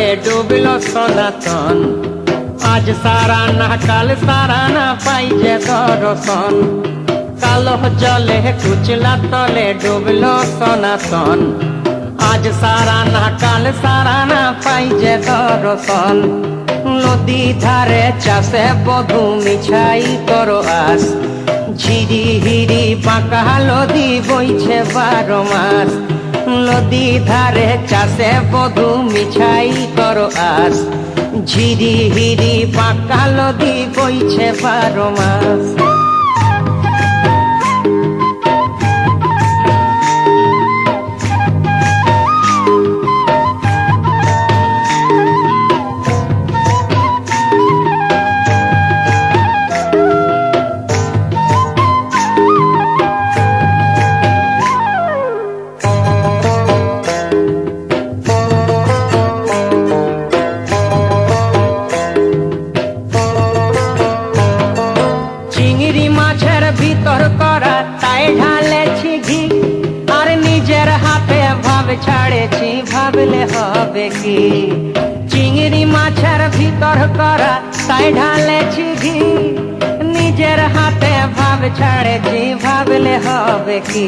জলে ডুবলো সনাতন। আজ সারা না কাল সারা না পাই যে দর্শন। কালো জলে কুচলা তলে ডুবলো সনাতন। আজ সারা না কাল সারা না পাই যে দর্শন। নদী ধারে চাষে বধু মিছাই করো আস। ঝিরি হিরি বাঁকা নদী বইছে 12 মাস। নদী ধারে চাষে বধু মিছাই করো আস। ঝিরি হিরি বাঁকা নদী বইছে 12 মাস। চিংড়ি মাছের ভিতর করা তাই ঢালেছি ঘি। আর নিজের হাতে ভাব ছাড়েছি, ভাবলে হবে কি। চিংড়ি মাছের ভিতর করা তাই ঢালেছি ঘি। নিজের হাতে ভাব ছাড়েছি, ভাবলে হবে কি।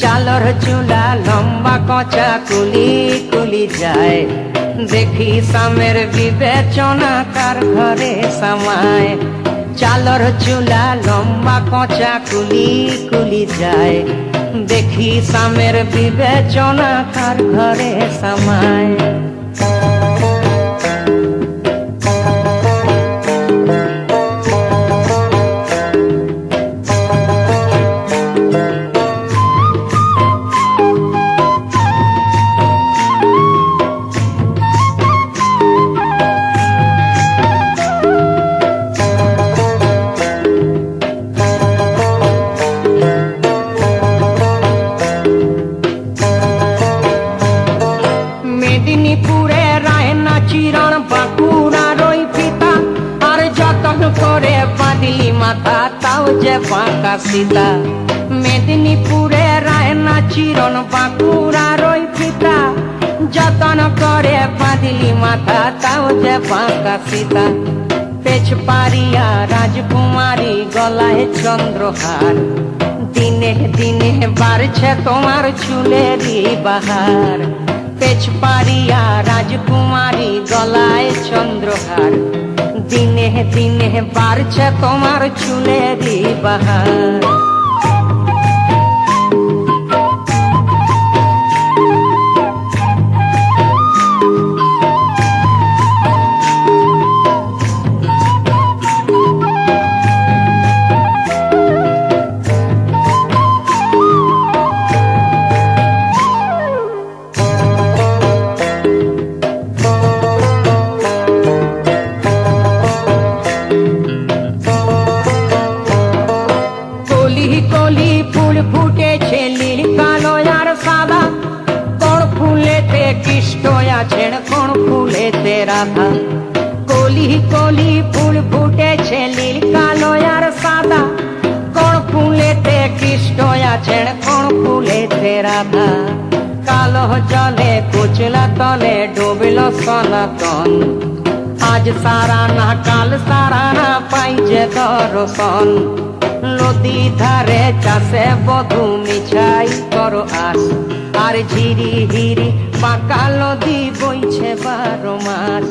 চালর চুলা লম্বা কচা কুলি কুলি যায়। দেখি স্বামীর বিবেচনা কার ঘরে সামায়। চালর চুলা লম্বা কচা কুলি কুলি যায়। দেখি স্বামীর বিবেচনা কার ঘরে সামায়। মেদিনীপুরে রায়না চিরণ বাঁকুড়ার ওই পিতা। আর যতন করে বাঁধলি মাথা তাও যে বাঁকা সীতা। মেদিনীপুরে রায়না চিরণ বাঁকুড়ার ওই পিতা। যতন করে বাঁধলি মাথা তাও যে বাঁকা সীতা। পেছ পারিয়া রাজকুমারী গলায় চন্দ্রহার। দিনে দিনে বাড়ছে তোমার চুলেরই বাহার। পেছ পারিয়া রাজকুমারী গলায় চন্দ্রহার। দিনে দিনে বাড়ছে তোমার চুলেরই বাহার। কলি ফুল ফুটেছে নীল কালো আর সাদা। কোন ফুলেতে কৃষ্ণ আছেন, কোন ফুলেতে রাধা। কলি কলি ফুল ফুটেছে নীল কালো আর সাদা। কোন ফুলেতে কৃষ্ণ আছেন, কোন ফুলেতে রাধা। কালো জলে কুচলা তলে ডুবলো সনাতন। আজ সারা না কাল সারা না পাই যে দর্শন। নদী ধারে চাষে বধু মিছাই করো আস। আর ঝিরি হিরি বাঁকা নদী বইছে 12 মাস।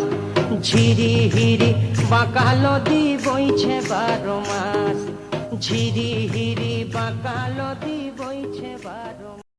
ঝিরি হিরি বাঁকা নদী বইছে 12 মাস। ঝিরি হিরি বাঁকা নদী বইছে 12 মাস।